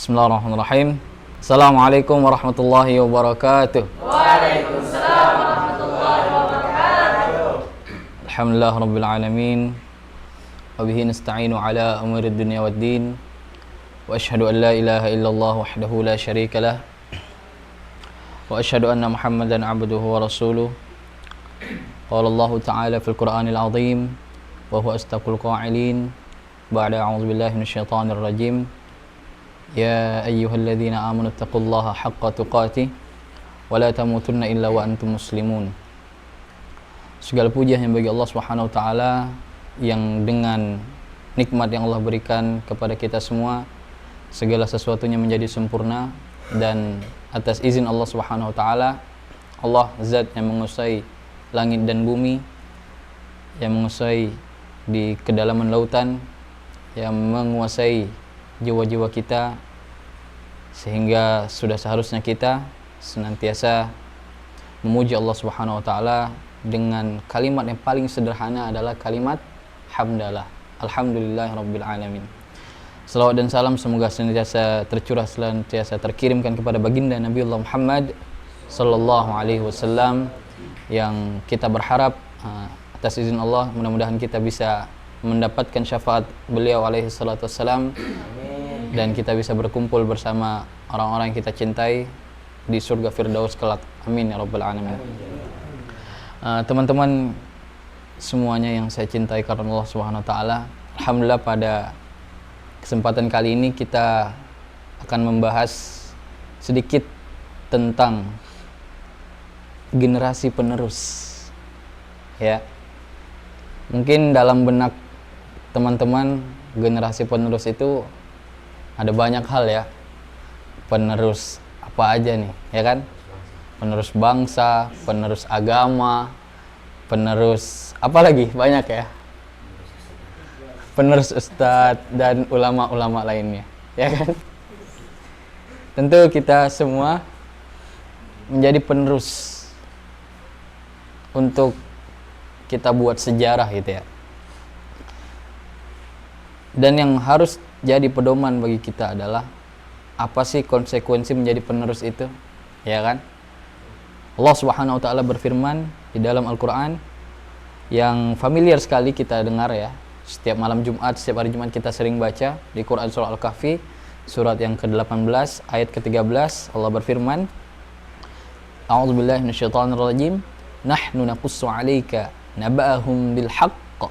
Bismillahirrahmanirrahim. Assalamualaikum warahmatullahi wabarakatuh. Waalaikumsalam warahmatullahi wabarakatuh. Alhamdulillah rabbil alamin. Wa bihi nasta'inu ala umurid dunya waddin. Wa asyhadu an la ilaha illallah wahdahu la syarika lah. Wa asyhadu anna Muhammadan abduhu wa rasuluh. Qala Allah ta'ala fil Qur'anil azim wa huwa astaqul qa'ilin. Ba'da a'udzu billahi minasyaitonir rajim. Ya ayyuhalladzina amanu taqullaha haqqa tuqatih wa la tamutunna illa wa antum muslimun. Segala puji hanya bagi Allah Subhanahu wa taala yang dengan nikmat yang Allah berikan kepada kita semua segala sesuatunya menjadi sempurna, dan atas izin Allah Subhanahu wa taala, Allah zat yang menguasai langit dan bumi, yang menguasai di kedalaman lautan, yang menguasai jiwa-jiwa kita, sehingga sudah seharusnya kita senantiasa memuji Allah Subhanahu wa taala dengan kalimat yang paling sederhana adalah kalimat hamdalah. Alhamdulillahirabbil alamin. Salawat dan salam semoga senantiasa tercurah, senantiasa terkirimkan kepada baginda Nabiullah Muhammad sallallahu alaihi wasallam, yang kita berharap atas izin Allah mudah-mudahan kita bisa mendapatkan syafaat beliau alaihi salatu wassalam, dan kita bisa berkumpul bersama orang-orang yang kita cintai di surga Firdaus kelak. Amin ya rabbal alamin. Teman-teman semuanya yang saya cintai karena Allah Subhanahu wa taala, alhamdulillah pada kesempatan kali ini kita akan membahas sedikit tentang generasi penerus. Ya. Mungkin dalam benak teman-teman generasi penerus itu ada banyak hal ya. Penerus apa aja nih, ya kan? Penerus bangsa, penerus agama, penerus apa lagi? Banyak ya. Penerus ustadz dan ulama-ulama lainnya, ya kan? Tentu kita semua menjadi penerus untuk kita buat sejarah gitu ya. Dan yang harus jadi pedoman bagi kita adalah apa sih konsekuensi menjadi penerus itu, ya kan? Allah Subhanahu wa taala berfirman di dalam Al-Qur'an yang familiar sekali kita dengar ya. Setiap malam Jumat, setiap hari Jumat kita sering baca di Quran surah Al-Kahfi surat yang ke-18 ayat ke-13. Allah berfirman, A'udzubillahi minasyaitonirrajim. Nahnu naqussu 'alaika naba'ahum bil haqq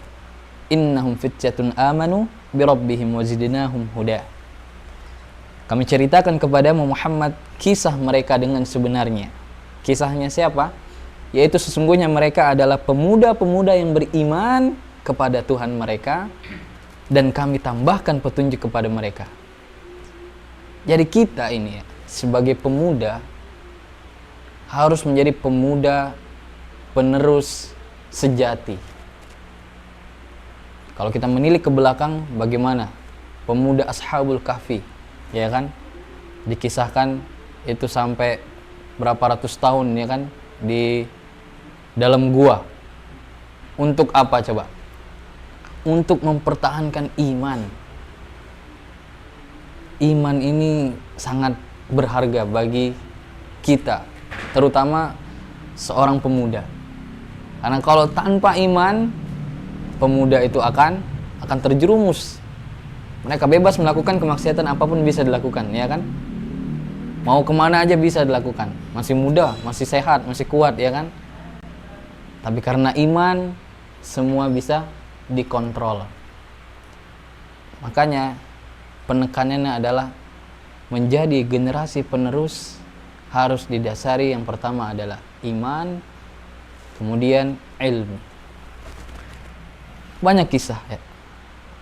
innahum fityatun amanu birabbihim wazidnahum huda. Kami ceritakan kepadamu Muhammad kisah mereka dengan sebenarnya. Kisahnya siapa? Yaitu sesungguhnya mereka adalah pemuda-pemuda yang beriman kepada Tuhan mereka, dan kami tambahkan petunjuk kepada mereka. Jadi kita ini ya, sebagai pemuda harus menjadi pemuda penerus sejati. Kalau kita menilik ke belakang, bagaimana pemuda Ashabul Kahfi, ya kan? Dikisahkan itu sampai berapa ratus tahun, ya kan? Di dalam gua. Untuk apa coba? Untuk mempertahankan iman. Iman ini sangat berharga bagi kita, terutama seorang pemuda. Karena kalau tanpa iman, pemuda itu akan terjerumus. Mereka bebas melakukan kemaksiatan apapun bisa dilakukan, ya kan? Mau kemana aja bisa dilakukan. Masih muda, masih sehat, masih kuat, ya kan? Tapi karena iman, semua bisa dikontrol. Makanya penekanannya adalah menjadi generasi penerus harus didasari yang pertama adalah iman, kemudian ilmu. Banyak kisah ya,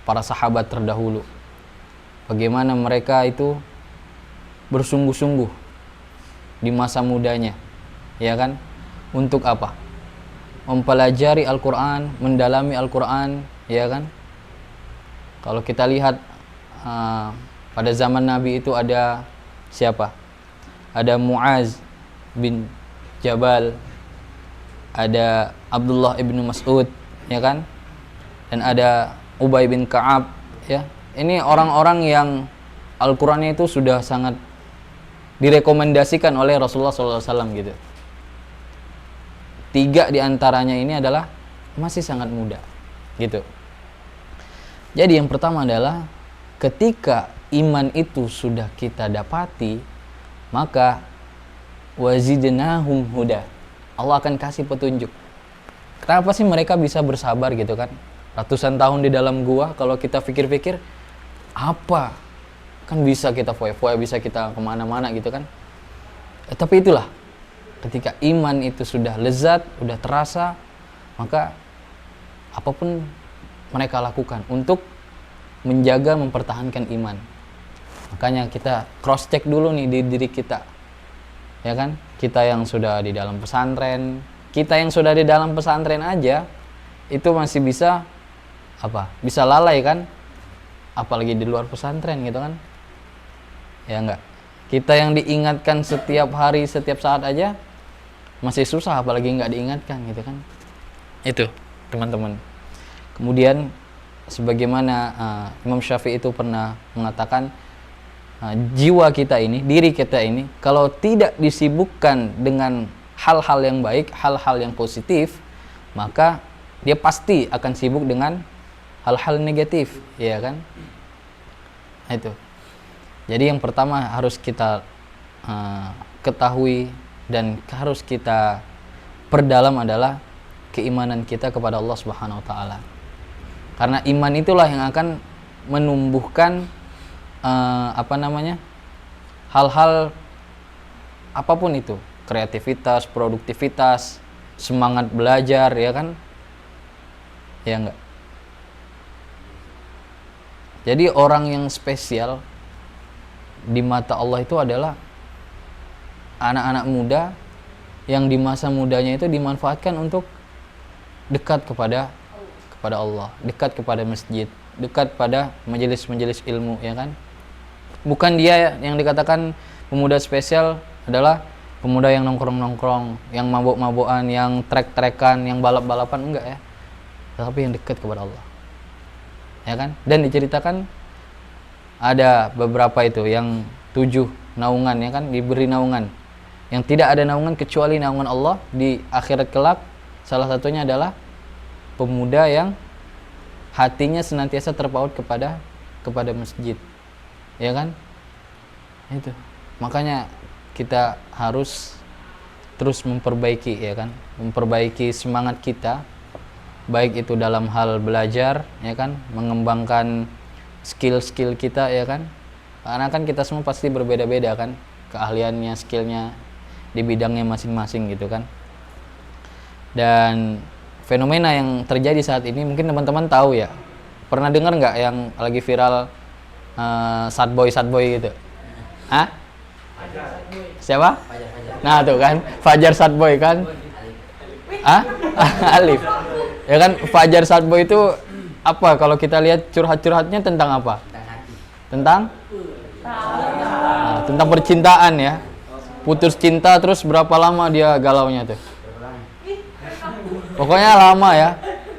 para sahabat terdahulu, bagaimana mereka itu bersungguh-sungguh di masa mudanya, ya kan? Untuk apa? Mempelajari Al-Quran, mendalami Al-Quran, ya kan? Kalau kita lihat pada zaman Nabi itu ada siapa? Ada Muaz bin Jabal, ada Abdullah ibnu Mas'ud, ya kan? Dan ada Ubay bin Ka'ab, ya. Ini orang-orang yang Al-Qur'annya itu sudah sangat direkomendasikan oleh Rasulullah SAW gitu. 3 diantaranya ini adalah masih sangat muda gitu. Jadi yang pertama adalah ketika iman itu sudah kita dapati, maka wazidnahum huda, Allah akan kasih petunjuk. Kenapa sih mereka bisa bersabar gitu kan? Ratusan tahun di dalam gua, kalau kita pikir-pikir apa? Kan bisa kita foya-foya, bisa kita kemana-mana gitu kan. Tapi itulah, ketika iman itu sudah lezat, sudah terasa, maka apapun mereka lakukan untuk menjaga, mempertahankan iman. Makanya kita cross check dulu nih di diri kita, ya kan? Kita yang sudah di dalam pesantren, kita yang sudah di dalam pesantren aja itu masih bisa bisa lalai kan, apalagi di luar pesantren gitu kan, ya enggak? Kita yang diingatkan setiap hari, setiap saat aja masih susah, apalagi nggak diingatkan gitu kan. Itu teman-teman. Kemudian sebagaimana Imam Syafi'i itu pernah mengatakan, jiwa kita ini, diri kita ini, kalau tidak disibukkan dengan hal-hal yang baik, hal-hal yang positif, maka dia pasti akan sibuk dengan hal-hal negatif, ya kan? Itu. Jadi yang pertama harus kita ketahui dan harus kita perdalam adalah keimanan kita kepada Allah Subhanahu wa taala. Karena iman itulah yang akan menumbuhkan hal-hal apapun itu, kreativitas, produktivitas, semangat belajar, ya kan? Ya enggak? Jadi orang yang spesial di mata Allah itu adalah anak-anak muda yang di masa mudanya itu dimanfaatkan untuk dekat kepada Allah, dekat kepada masjid, dekat pada majelis-majelis ilmu, ya kan? Bukan dia yang dikatakan pemuda spesial adalah pemuda yang nongkrong-nongkrong, yang mabuk-mabukan, yang trek-trekan, yang balap-balapan, enggak ya. Tapi yang dekat kepada Allah, ya kan? Dan diceritakan ada beberapa itu yang 7 naungan, ya kan, diberi naungan yang tidak ada naungan kecuali naungan Allah di akhirat kelak. Salah satunya adalah pemuda yang hatinya senantiasa terpaut kepada masjid, ya kan? Itu makanya kita harus terus memperbaiki, ya kan, memperbaiki semangat kita, baik itu dalam hal belajar, ya kan, mengembangkan skill-skill kita, ya kan, karena kan kita semua pasti berbeda-beda kan keahliannya, skillnya di bidangnya masing-masing gitu kan. Dan fenomena yang terjadi saat ini mungkin teman-teman tahu ya, pernah dengar nggak yang lagi viral sadboy gitu? Hah? Siapa? Nah tuh kan, Fajar Sadboy kan? Alif. Ya kan, Fajar Sadboy itu apa? Kalau kita lihat curhat-curhatnya tentang apa? Tentang percintaan ya. Putus cinta terus berapa lama dia galaunya tuh? Pokoknya lama ya.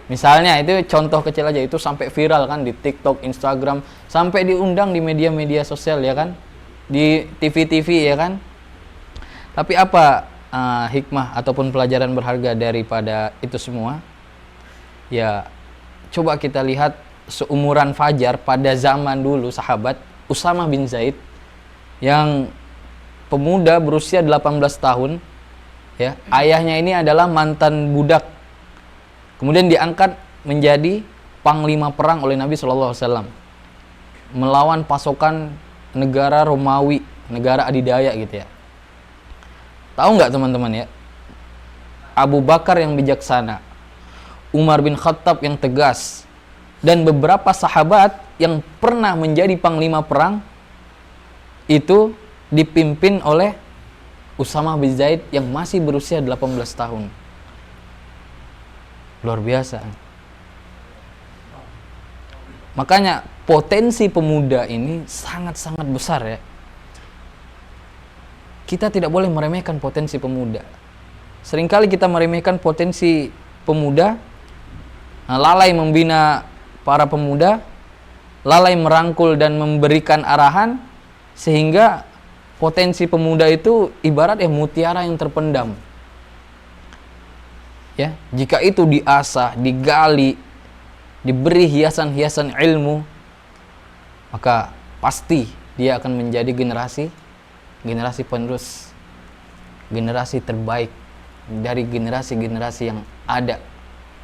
Misalnya itu contoh kecil aja, itu sampai viral kan di TikTok, Instagram, sampai diundang di media-media sosial, ya kan, di TV-TV, ya kan. Tapi apa hikmah ataupun pelajaran berharga daripada itu semua? Ya, coba kita lihat seumuran Fajar pada zaman dulu, sahabat Usamah bin Zaid, yang pemuda berusia 18 tahun, ya, ayahnya ini adalah mantan budak, kemudian diangkat menjadi panglima perang oleh Nabi SAW melawan pasukan negara Romawi, negara adidaya gitu ya. Tahu nggak teman-teman ya, Abu Bakar yang bijaksana, Umar bin Khattab yang tegas, dan beberapa sahabat yang pernah menjadi panglima perang itu dipimpin oleh Usamah bin Zaid yang masih berusia 18 tahun. Luar biasa. Makanya potensi pemuda ini sangat-sangat besar ya. Kita tidak boleh meremehkan potensi pemuda. Seringkali kita meremehkan potensi pemuda, lalai membina para pemuda, lalai merangkul dan memberikan arahan, Sehingga potensi pemuda itu ibarat mutiara yang terpendam. Ya, jika itu diasah, digali, diberi hiasan-hiasan ilmu, maka pasti dia akan menjadi generasi penerus, generasi terbaik dari generasi-generasi yang ada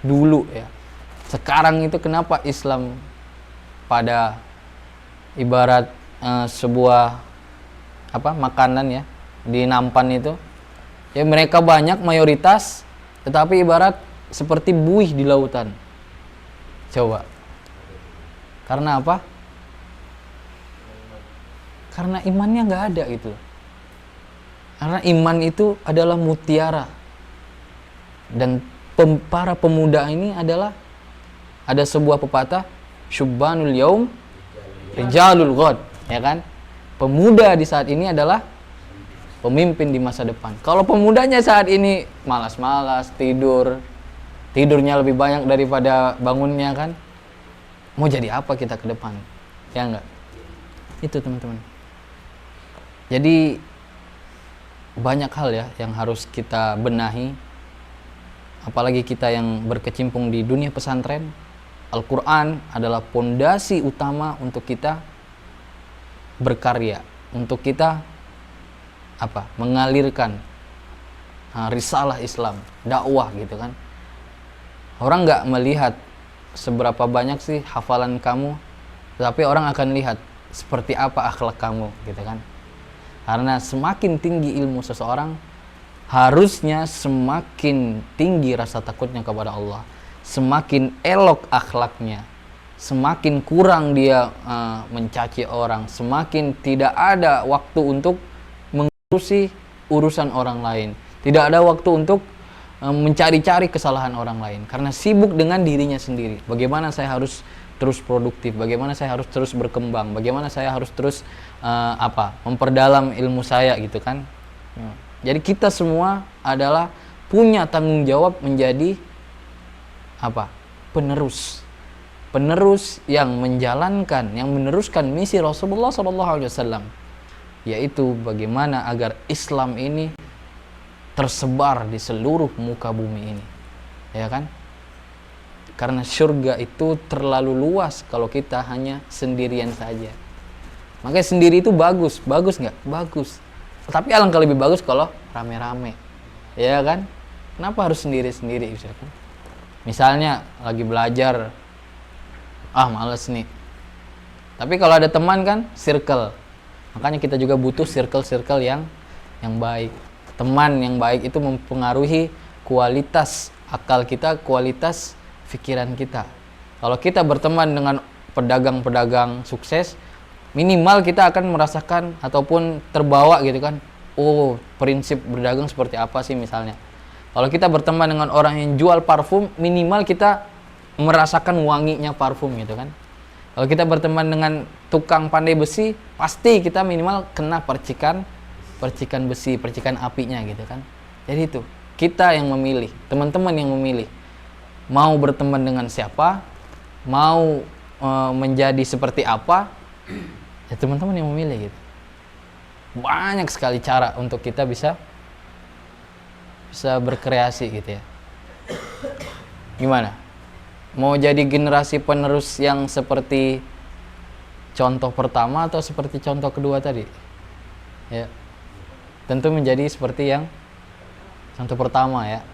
dulu ya. Sekarang itu kenapa Islam pada ibarat sebuah makanan ya di nampan itu ya, mereka banyak mayoritas tetapi ibarat seperti buih di lautan. Coba. Karena apa? Karena imannya nggak ada gitu. Karena iman itu adalah mutiara. Dan para pemuda ini adalah, ada sebuah pepatah, syubbanul yaum rijalul ghad, ya kan? Pemuda di saat ini adalah pemimpin di masa depan. Kalau pemudanya saat ini malas-malas, tidurnya lebih banyak daripada bangunnya kan, mau jadi apa kita ke depan? Ya enggak? Itu teman-teman. Jadi banyak hal ya yang harus kita benahi. Apalagi kita yang berkecimpung di dunia pesantren. Al-Quran adalah pondasi utama untuk kita berkarya, untuk kita mengalirkan risalah Islam, dakwah gitu kan. Orang nggak melihat seberapa banyak sih hafalan kamu, tapi orang akan lihat seperti apa akhlak kamu gitu kan. Karena semakin tinggi ilmu seseorang, harusnya semakin tinggi rasa takutnya kepada Allah, semakin elok akhlaknya, semakin kurang dia mencaci orang, semakin tidak ada waktu untuk mengurusi urusan orang lain, tidak ada waktu untuk mencari-cari kesalahan orang lain, karena sibuk dengan dirinya sendiri. Bagaimana saya harus terus produktif, bagaimana saya harus terus berkembang, bagaimana saya harus terus memperdalam ilmu saya gitu kan. Jadi kita semua adalah punya tanggung jawab menjadi penerus yang menjalankan, yang meneruskan misi Rasulullah SAW, yaitu bagaimana agar Islam ini tersebar di seluruh muka bumi ini, ya kan? Karena surga itu terlalu luas kalau kita hanya sendirian saja. Makanya sendiri itu bagus nggak? Bagus. Tapi alangkah lebih bagus kalau rame-rame, ya kan? Kenapa harus sendiri-sendiri? Misalnya lagi belajar, males nih. Tapi kalau ada teman kan, circle. Makanya kita juga butuh circle-circle yang baik. Teman yang baik itu mempengaruhi kualitas akal kita, kualitas pikiran kita. Kalau kita berteman dengan pedagang-pedagang sukses, minimal kita akan merasakan ataupun terbawa gitu kan. Oh, prinsip berdagang seperti apa sih misalnya. Kalau kita berteman dengan orang yang jual parfum, minimal kita merasakan wanginya parfum gitu kan. Kalau kita berteman dengan tukang pandai besi, pasti kita minimal kena percikan besi, percikan apinya gitu kan. Jadi itu, kita yang memilih, teman-teman yang memilih. Mau berteman dengan siapa, mau menjadi seperti apa, ya teman-teman yang memilih gitu. Banyak sekali cara untuk kita bisa berkreasi gitu ya. Gimana? Mau jadi generasi penerus yang seperti contoh pertama atau seperti contoh kedua tadi? Ya. Tentu menjadi seperti yang contoh pertama ya.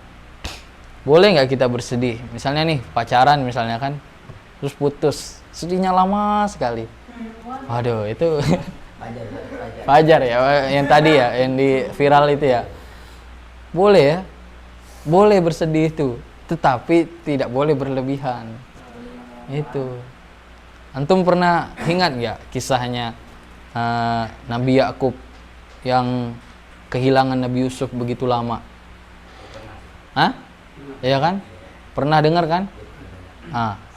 Boleh nggak kita bersedih? Misalnya nih pacaran misalnya kan, terus putus, sedihnya lama sekali. Waduh, itu Fajar ya, yang tadi ya, yang di viral itu ya. Boleh ya, boleh bersedih itu, tetapi tidak boleh berlebihan. Itu. Antum pernah ingat nggak kisahnya Nabi Yakub yang kehilangan Nabi Yusuf begitu lama? Hah? Iya kan? Pernah dengar kan?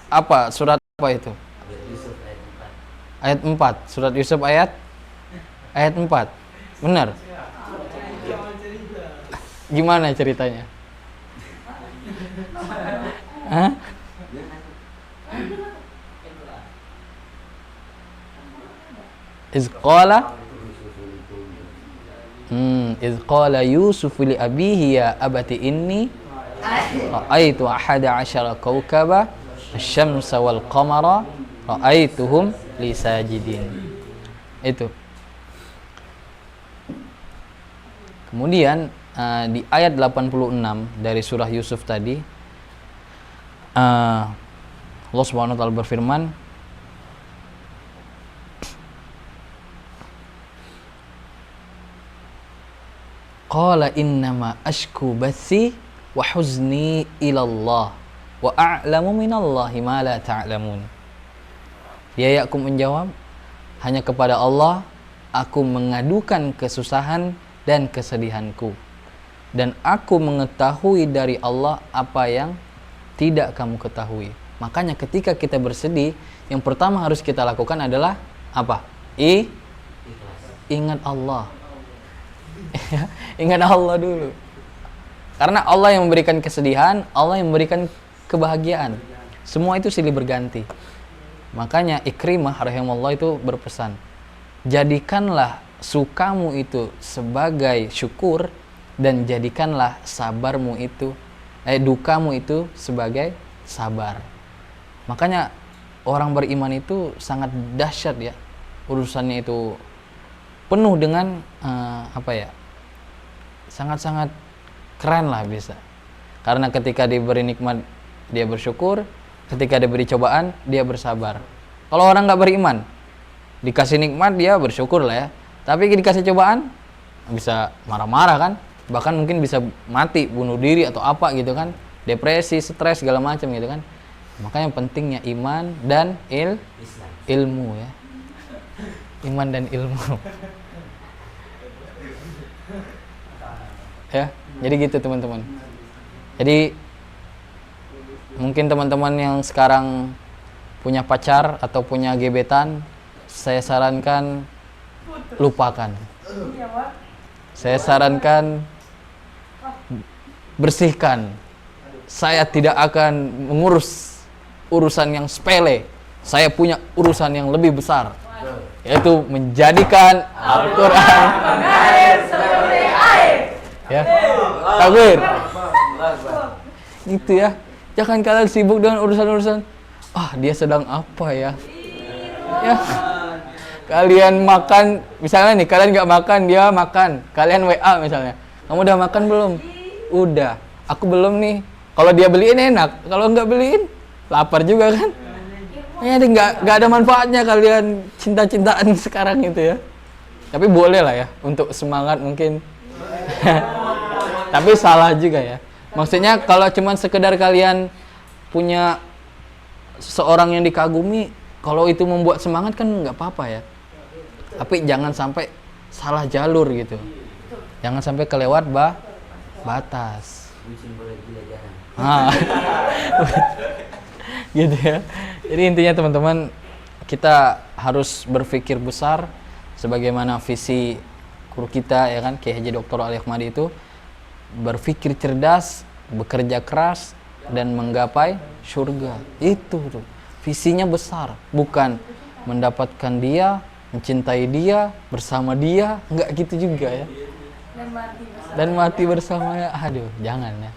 Apa surat apa itu? Ayat 4. Surat Yusuf ayat 4. Benar? Gimana ceritanya? Hah? Izqala Idz qala Yusuf li abihi ya abati inni ra'aitu ahada asyara kawkaba asy-syamsa wal qamara ra'aituhum li sajidin. Itu. Kemudian di ayat 86 dari surah Yusuf tadi, Allah Subhanahu wa taala berfirman, qala innama ashku bathi wa huzni ila Allah wa a'lamu minallahi ma la ta'lamun. Dia Yakub menjawab, hanya kepada Allah aku mengadukan kesusahan dan kesedihanku, dan aku mengetahui dari Allah apa yang tidak kamu ketahui. Makanya ketika kita bersedih, yang pertama harus kita lakukan adalah apa? Ingat Allah. Ingat Allah dulu. Karena Allah yang memberikan kesedihan, Allah yang memberikan kebahagiaan. Semua itu silih berganti. Makanya Ikrimah rahimahullah itu berpesan, jadikanlah sukamu itu sebagai syukur, dan jadikanlah sabarmu itu dukamu itu sebagai sabar. Makanya orang beriman itu sangat dahsyat ya, urusannya itu penuh dengan sangat-sangat keren lah bisa. Karena ketika diberi nikmat dia bersyukur, ketika diberi cobaan dia bersabar. Kalau orang nggak beriman, dikasih nikmat dia bersyukur lah ya, tapi dikasih cobaan bisa marah-marah kan, bahkan mungkin bisa mati, bunuh diri atau apa gitu kan, depresi, stres segala macam gitu kan. Makanya pentingnya iman dan ilmu ya, iman dan ilmu. Ya, jadi gitu teman-teman. Jadi mungkin teman-teman yang sekarang punya pacar atau punya gebetan, saya sarankan lupakan. Saya sarankan bersihkan. Saya tidak akan mengurus urusan yang sepele. Saya punya urusan yang lebih besar, yaitu menjadikan Al-Quran mengalir seperti air. Ya, takbir. Gitu ya. Jangan kalian sibuk dengan urusan-urusan. Dia sedang apa ya? Ya. Kalian makan, misalnya nih, kalian nggak makan, dia makan. Kalian WA misalnya, kamu udah makan belum? Udah. Aku belum nih. Kalau dia beliin enak, kalau nggak beliin, lapar juga kan? Ya, nggak ada manfaatnya kalian cinta-cintaan sekarang gitu ya. Tapi boleh lah ya, untuk semangat mungkin. Tapi salah juga ya. Maksudnya kalau cuma sekedar kalian punya seseorang yang dikagumi, kalau itu membuat semangat kan nggak apa-apa ya. Tapi jangan sampai salah jalur gitu. Jangan sampai kelewat batas. Gitu ya. Jadi intinya teman-teman, kita harus berpikir besar sebagaimana visi guru kita ya kan, Kiai Haji Dr. Ali Ahmadi itu, berpikir cerdas, bekerja keras dan menggapai surga. Itu tuh. Visinya besar, bukan mendapatkan dia, mencintai dia, bersama dia, enggak gitu juga ya. Dan mati bersamanya. Aduh, jangan ya.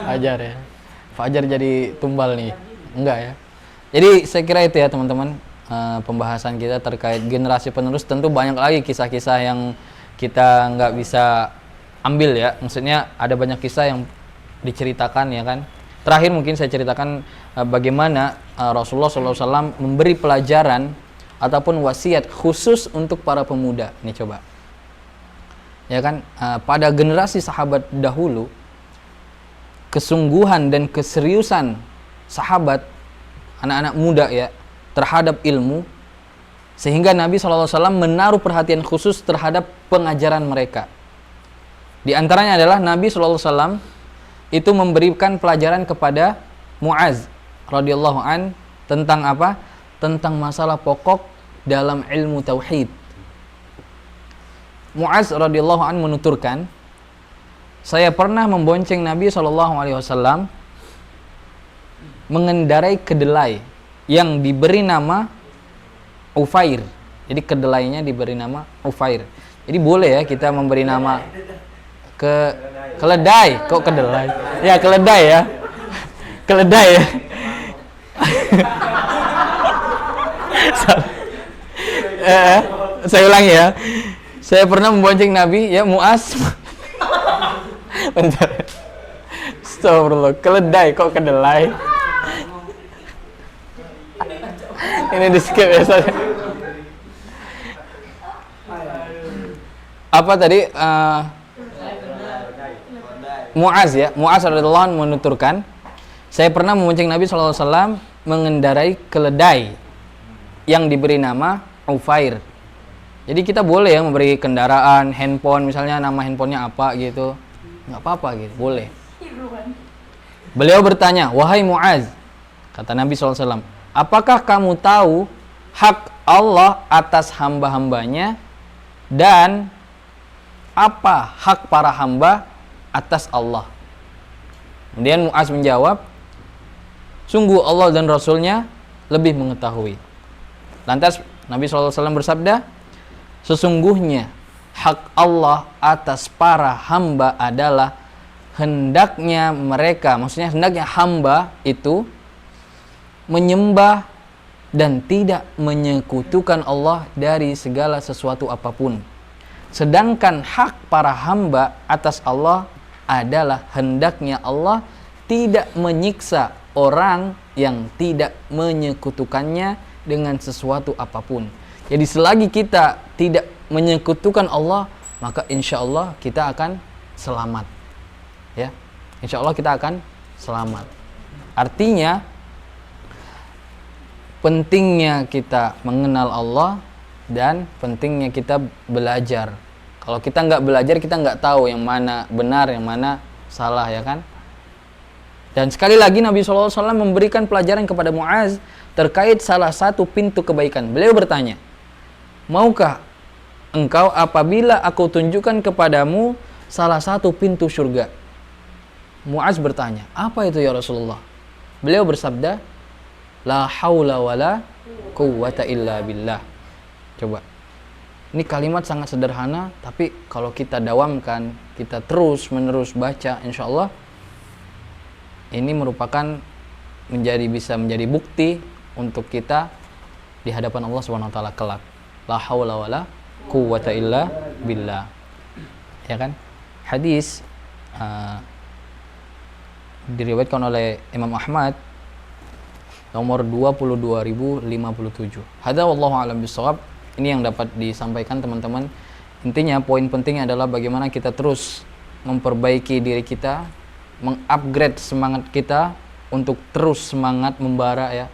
Fajar ya. Fajar jadi tumbal nih. Enggak ya. Jadi saya kira itu ya teman-teman, pembahasan kita terkait generasi penerus. Tentu banyak lagi kisah-kisah yang kita nggak bisa ambil ya. Maksudnya ada banyak kisah yang diceritakan ya kan. Terakhir mungkin saya ceritakan bagaimana Rasulullah SAW memberi pelajaran ataupun wasiat khusus untuk para pemuda. Nih coba. Ya kan, pada generasi sahabat dahulu, kesungguhan dan keseriusan sahabat, anak-anak muda ya, terhadap ilmu, sehingga Nabi SAW menaruh perhatian khusus terhadap pengajaran mereka. Di antaranya adalah Nabi SAW itu memberikan pelajaran kepada Mu'az radhiyallahu an tentang apa? Tentang masalah pokok dalam ilmu tauhid. Mu'az radhiyallahu an menuturkan, saya pernah membonceng Nabi SAW mengendarai kedelai yang diberi nama Ufair. Jadi kedelainya diberi nama Ufair. Jadi boleh ya kita memberi nama keledai. Kok kedelai? Ya keledai ya. Keledai ya. Saya ulangi ya. Saya pernah membonceng Nabi ya Muaz. Bentar. Astagfirullah. Keledai kok kedelai? Ini di skip ya saya. Apa tadi? Muaz ya. Muaz radhiyallahu anhu menuturkan, saya pernah membonceng Nabi SAW mengendarai keledai yang diberi nama Ufair. Jadi kita boleh ya memberi kendaraan, handphone, misalnya nama handphonenya apa gitu, nggak apa-apa gitu, boleh. Beliau bertanya, wahai Muaz, kata Nabi SAW, apakah kamu tahu hak Allah atas hamba-hambanya dan apa hak para hamba atas Allah? Kemudian Muaz menjawab, sungguh Allah dan Rasulnya lebih mengetahui. Lantas Nabi SAW bersabda, sesungguhnya hak Allah atas para hamba adalah hendaknya mereka, maksudnya hendaknya hamba itu menyembah dan tidak menyekutukan Allah dari segala sesuatu apapun. Sedangkan hak para hamba atas Allah adalah hendaknya Allah tidak menyiksa orang yang tidak menyekutukannya dengan sesuatu apapun. Jadi selagi kita tidak menyekutukan Allah, maka insya Allah kita akan selamat. Ya, insya Allah kita akan selamat. Artinya pentingnya kita mengenal Allah dan pentingnya kita belajar. Kalau kita nggak belajar, kita nggak tahu yang mana benar, yang mana salah, ya kan? Dan sekali lagi Nabi SAW memberikan pelajaran kepada Muaz terkait salah satu pintu kebaikan. Beliau bertanya, maukah engkau apabila aku tunjukkan kepadamu salah satu pintu surga? Muaz bertanya, apa itu ya Rasulullah? Beliau bersabda, la haula wala quwwata illa billah. Coba, ini kalimat sangat sederhana, tapi kalau kita dawamkan, kita terus menerus baca, insya Allah ini merupakan bisa menjadi bukti untuk kita di hadapan Allah SWT kelak. La haula wala quwwata illa billah. Ya kan? Hadis diriwayatkan oleh Imam Ahmad nomor 22.057. Hadza wallahu a'lam bishawab. Ini yang dapat disampaikan teman-teman. Intinya poin pentingnya adalah bagaimana kita terus memperbaiki diri kita, mengupgrade semangat kita untuk terus semangat membara ya,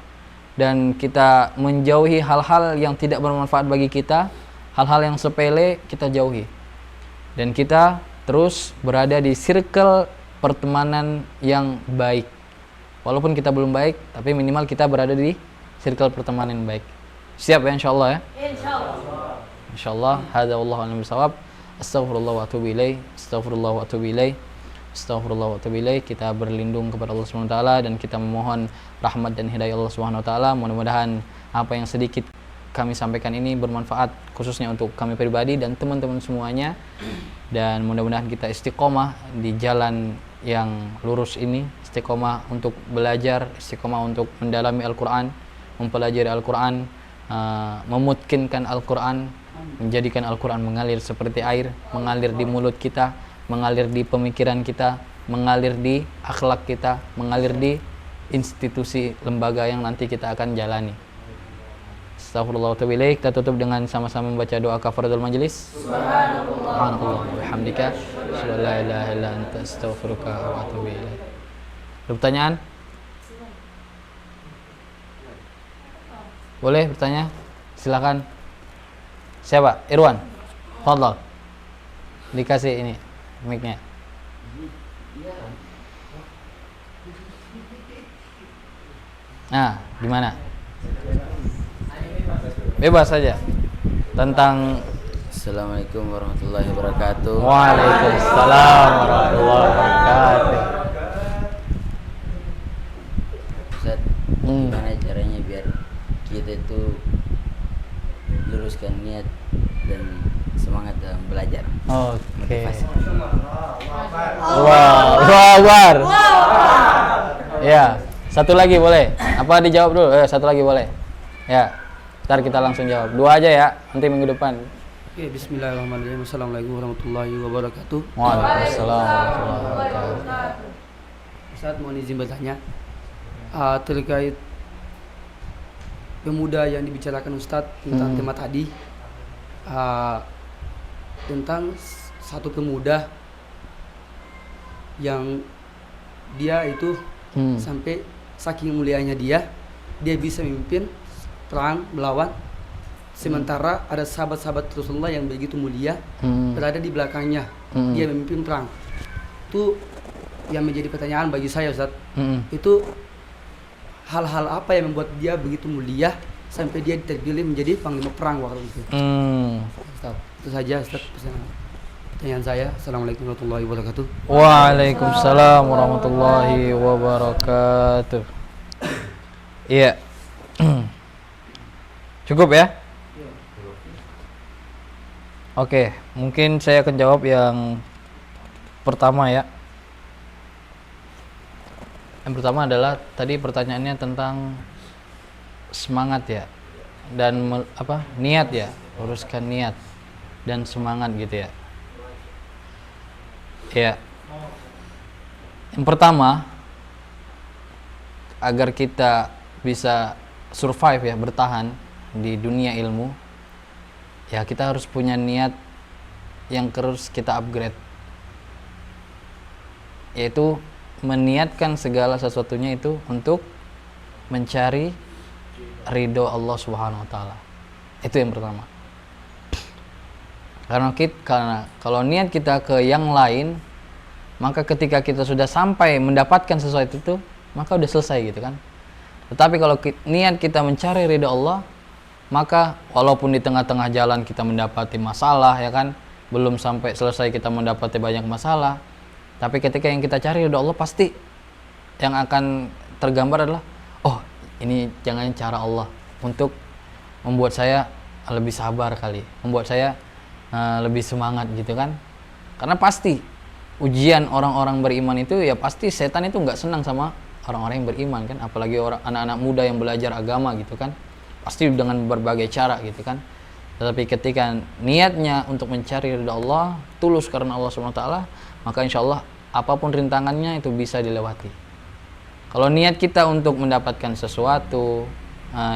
dan kita menjauhi hal-hal yang tidak bermanfaat bagi kita, hal-hal yang sepele kita jauhi, dan kita terus berada di circle pertemanan yang baik. Walaupun kita belum baik, tapi minimal kita berada di circle pertemanan yang baik. Siap ya insyaallah ya? Insyaallah. Insyaallah. Hadza wallahu a'lam bishawab. Astaghfirullah wa atubu ilaih. Astaghfirullah wa atubu ilaih. Astaghfirullah wa atubu ilaih. Kita berlindung kepada Allah Subhanahu wa taala dan kita memohon rahmat dan hidayah Allah Subhanahu wa taala. Mudah-mudahan apa yang sedikit kami sampaikan ini bermanfaat khususnya untuk kami pribadi dan teman-teman semuanya, dan mudah-mudahan kita istiqomah di jalan yang lurus ini, istiqomah untuk belajar, istiqomah untuk mendalami Al-Quran, mempelajari Al-Quran, memutkinkan Al-Quran, menjadikan Al-Quran mengalir seperti air, mengalir di mulut kita, mengalir di pemikiran kita, mengalir di akhlak kita, mengalir di institusi lembaga yang nanti kita akan jalani. Astagfirullah wa atubu ilaik. Kita tutup dengan sama-sama membaca doa kafaratul majelis. Subhanallah wa bihamdika, asyhadu an la ilaha illa anta, astaghfiruka wa atubu ilaik. Ada pertanyaan? Boleh bertanya? Silakan. Siapa? Irwan. Fadhal. Dikasih ini mic-nya. Nah, gimana? Bebas saja. Tentang Assalamualaikum warahmatullahi wabarakatuh. Waalaikumsalam warahmatullahi wabarakatuh. Ustaz, gimana caranya biar kita itu luruskan niat dan semangat dalam belajar. Oke. Motivasi. Wow. Ya, satu lagi boleh? Apa dijawab dulu? Satu lagi boleh? Ya, ntar kita langsung jawab. 2 aja ya, nanti minggu depan. Oke, bismillahirrahmanirrahim. Assalamualaikum warahmatullahi wabarakatuh. Waalaikumsalam warahmatullahi wabarakatuh. Ustaz, mohon izin bertanya terkait pemuda yang dibicarakan Ustadz tentang tema tadi, tentang satu pemuda yang dia itu sampai saking mulianya dia bisa memimpin perang melawan, sementara ada sahabat-sahabat Rasulullah yang begitu mulia berada di belakangnya, dia memimpin perang. Itu yang menjadi pertanyaan bagi saya, Ustaz. Itu hal-hal apa yang membuat dia begitu mulia sampai dia terpilih menjadi panglima perang waktu itu? Ustaz, itu saja Ustaz pertanyaan saya. Assalamualaikum warahmatullahi wabarakatuh. Waalaikumsalam warahmatullahi wabarakatuh. Iya. Cukup ya? Oke, mungkin saya akan jawab yang pertama ya. Yang pertama adalah tadi pertanyaannya tentang semangat ya, dan niat ya, luruskan niat dan semangat gitu ya. Ya, yang pertama, agar kita bisa survive ya, bertahan di dunia ilmu, ya kita harus punya niat yang terus kita upgrade, yaitu meniatkan segala sesuatunya itu untuk mencari ridho Allah Subhanahu wa taala. Itu yang pertama. Karena kalau niat kita ke yang lain, maka ketika kita sudah sampai mendapatkan sesuatu itu, maka udah selesai gitu kan. Tetapi kalau niat kita mencari ridho Allah, maka walaupun di tengah-tengah jalan kita mendapati masalah ya kan, belum sampai selesai kita mendapati banyak masalah, tapi ketika yang kita cari ridho Allah, pasti yang akan tergambar adalah, oh ini jangan cara Allah untuk membuat saya lebih sabar kali, membuat saya lebih semangat gitu kan. Karena pasti ujian orang-orang beriman itu ya pasti setan itu nggak senang sama orang-orang yang beriman kan, apalagi anak-anak muda yang belajar agama gitu kan, pasti dengan berbagai cara gitu kan. Tetapi ketika niatnya untuk mencari ridha Allah, tulus karena Allah SWT, maka insya Allah apapun rintangannya itu bisa dilewati. Kalau niat kita untuk mendapatkan sesuatu,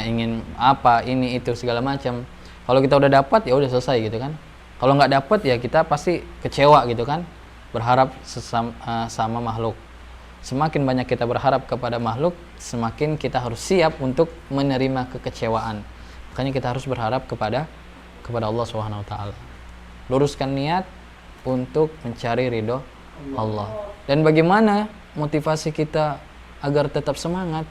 ingin apa, ini itu segala macam, kalau kita udah dapat ya udah selesai gitu kan. Kalau nggak dapat ya kita pasti kecewa gitu kan, berharap sama makhluk. Semakin banyak kita berharap kepada makhluk, semakin kita harus siap untuk menerima kekecewaan. Makanya kita harus berharap kepada Allah Subhanahu wa taala. Luruskan niat untuk mencari ridho Allah. Dan bagaimana motivasi kita agar tetap semangat?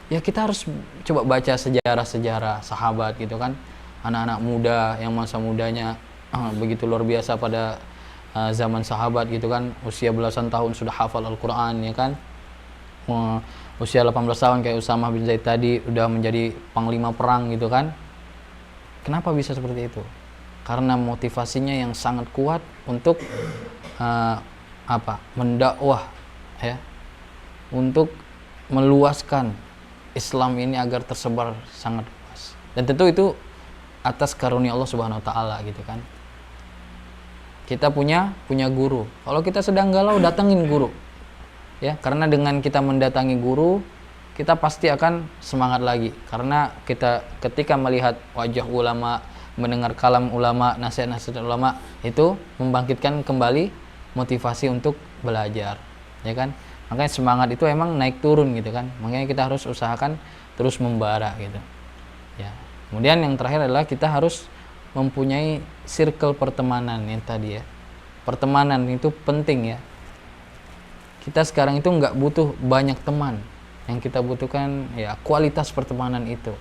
Ya kita harus coba baca sejarah-sejarah sahabat gitu kan. Anak-anak muda yang masa mudanya begitu luar biasa pada zaman sahabat gitu kan, usia belasan tahun sudah hafal Al-Quran ya kan. Usia 18 tahun kayak Usamah bin Zaid tadi udah menjadi panglima perang gitu kan. Kenapa bisa seperti itu? Karena motivasinya yang sangat kuat untuk mendakwah ya, untuk meluaskan Islam ini agar tersebar sangat luas. Dan tentu itu atas karunia Allah Subhanahu wa taala gitu kan. Kita punya guru. Kalau kita sedang galau, datangin guru. Ya, karena dengan kita mendatangi guru, kita pasti akan semangat lagi. Karena kita ketika melihat wajah ulama, mendengar kalam ulama, nasihat-nasihat ulama, itu membangkitkan kembali motivasi untuk belajar, ya kan? Makanya semangat itu emang naik turun gitu kan. Makanya kita harus usahakan terus membara gitu. Ya. Kemudian yang terakhir adalah kita harus mempunyai circle pertemanan yang tadi ya. Pertemanan itu penting ya. Kita sekarang itu nggak butuh banyak teman. Yang kita butuhkan ya kualitas pertemanan itu.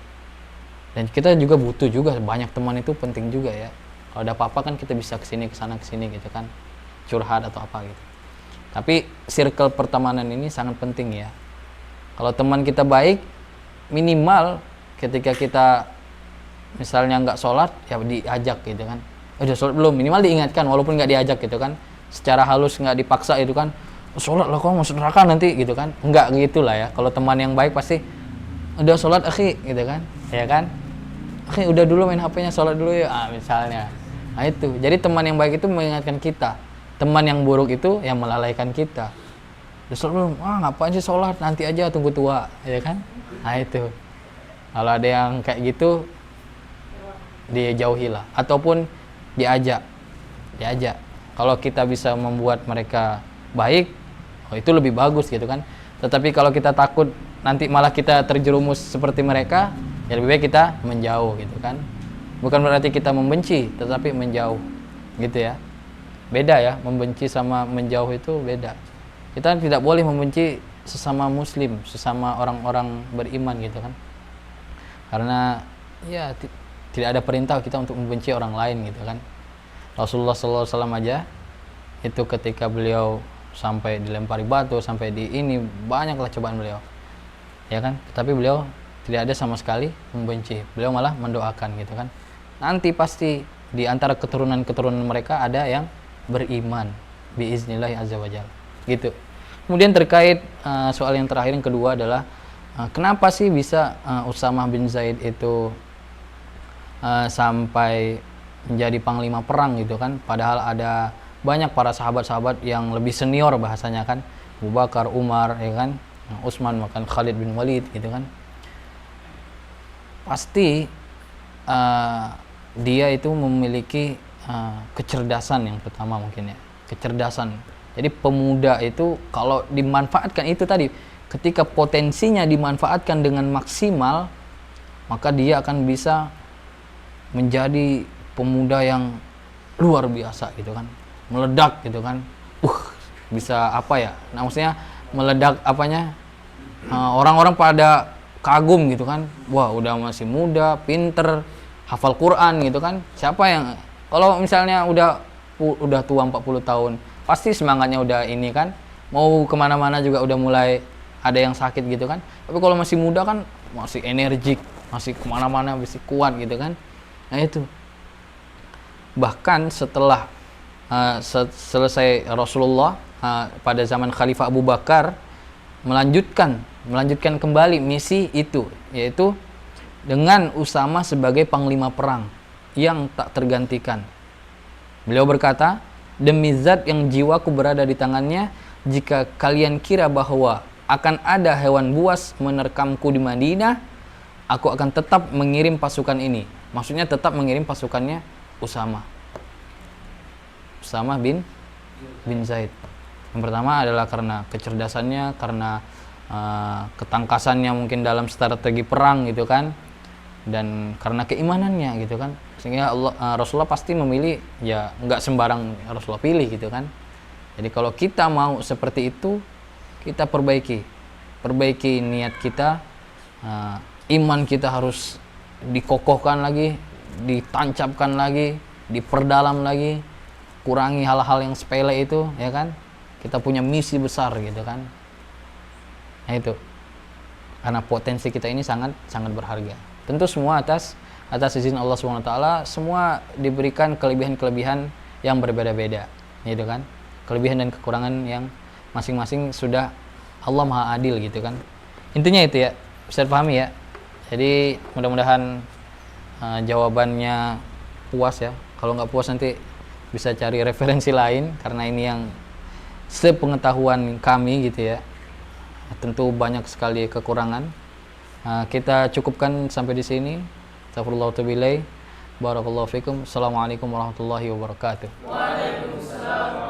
Dan kita juga butuh juga banyak teman, itu penting juga ya. Kalau ada apa-apa kan kita bisa kesini kesana kesini gitu kan, curhat atau apa gitu. Tapi circle pertemanan ini sangat penting ya. Kalau teman kita baik, minimal ketika kita misalnya nggak sholat, ya diajak gitu kan. Udah sholat belum? Minimal diingatkan, walaupun nggak diajak gitu kan. Secara halus, nggak dipaksa itu kan. Sholat lah, kau masuk neraka nanti gitu kan. Nggak gitulah ya. Kalau teman yang baik pasti, udah sholat akhi gitu kan, ya kan. Akhi udah dulu main HP-nya, sholat dulu ya, misalnya. Nah itu. Jadi teman yang baik itu mengingatkan kita. Teman yang buruk itu yang melalaikan kita. Udah sholat belum? Ngapain sih sholat? Nanti aja, tunggu tua, ya kan. Nah itu. Kalau ada yang kayak gitu, dia jauhilah. Ataupun diajak. Kalau kita bisa membuat mereka baik, itu lebih bagus gitu kan. Tetapi kalau kita takut nanti malah kita terjerumus seperti mereka, ya lebih baik kita menjauh gitu kan. Bukan berarti kita membenci, tetapi menjauh gitu ya. Beda ya, membenci sama menjauh itu beda. Kita tidak boleh membenci sesama muslim, sesama orang-orang beriman gitu kan. Karena ya tidak ada perintah kita untuk membenci orang lain gitu kan. Rasulullah SAW aja itu ketika beliau sampai dilempari batu, sampai di ini, banyaklah cobaan beliau, ya kan. Tapi beliau tidak ada sama sekali membenci. Beliau malah mendoakan gitu kan. Nanti pasti di antara keturunan mereka ada yang beriman biiznillah azza wajalla gitu. Kemudian terkait soal yang terakhir, yang kedua adalah kenapa sih bisa Usamah bin Zaid itu sampai menjadi panglima perang gitu kan, padahal ada banyak para sahabat-sahabat yang lebih senior bahasanya kan, Abu Bakar, Umar, ya kan, Utsman, bahkan Khalid bin Walid gitu kan. Pasti dia itu memiliki kecerdasan yang pertama mungkin ya, kecerdasan. Jadi pemuda itu kalau dimanfaatkan itu tadi, ketika potensinya dimanfaatkan dengan maksimal, maka dia akan bisa menjadi pemuda yang luar biasa gitu kan, meledak gitu kan. Bisa apa ya, nah maksudnya meledak apanya, orang-orang pada kagum gitu kan. Wah, udah masih muda, pinter, hafal Quran gitu kan. Siapa yang, kalau misalnya udah tua 40 tahun, pasti semangatnya udah ini kan, mau kemana-mana juga udah mulai ada yang sakit gitu kan. Tapi kalau masih muda kan masih energik, masih kemana-mana, masih kuat gitu kan. Nah itu. Bahkan setelah selesai Rasulullah pada zaman Khalifah Abu Bakar melanjutkan kembali misi itu, yaitu dengan Usamah sebagai panglima perang yang tak tergantikan. Beliau berkata, demi zat yang jiwaku berada di tangannya, jika kalian kira bahwa akan ada hewan buas menerkamku di Madinah, aku akan tetap mengirim pasukan ini. Maksudnya tetap mengirim pasukannya Usamah bin Zaid. Yang pertama adalah karena kecerdasannya, karena ketangkasannya mungkin dalam strategi perang gitu kan, dan karena keimanannya gitu kan. Sehingga Rasulullah pasti memilih, ya nggak sembarang Rasulullah pilih gitu kan. Jadi kalau kita mau seperti itu, kita perbaiki niat kita, iman kita harus dikokohkan lagi, ditancapkan lagi, diperdalam lagi, kurangi hal-hal yang sepele itu, ya kan. Kita punya misi besar gitu kan. Nah itu, karena potensi kita ini sangat berharga. Tentu semua atas izin Allah SWT, semua diberikan kelebihan-kelebihan yang berbeda-beda, gitu kan. Kelebihan dan kekurangan yang masing-masing sudah Allah Maha Adil gitu kan. Intinya itu ya, bisa dipahami ya. Jadi mudah-mudahan jawabannya puas ya. Kalau nggak puas nanti bisa cari referensi lain, karena ini yang sepengetahuan kami gitu ya. Tentu banyak sekali kekurangan. Kita cukupkan sampai di sini. Astagfirullah wa atubu ilaih. Barakallahu fikum. Assalamualaikum warahmatullahi wabarakatuh. Waalaikumsalam.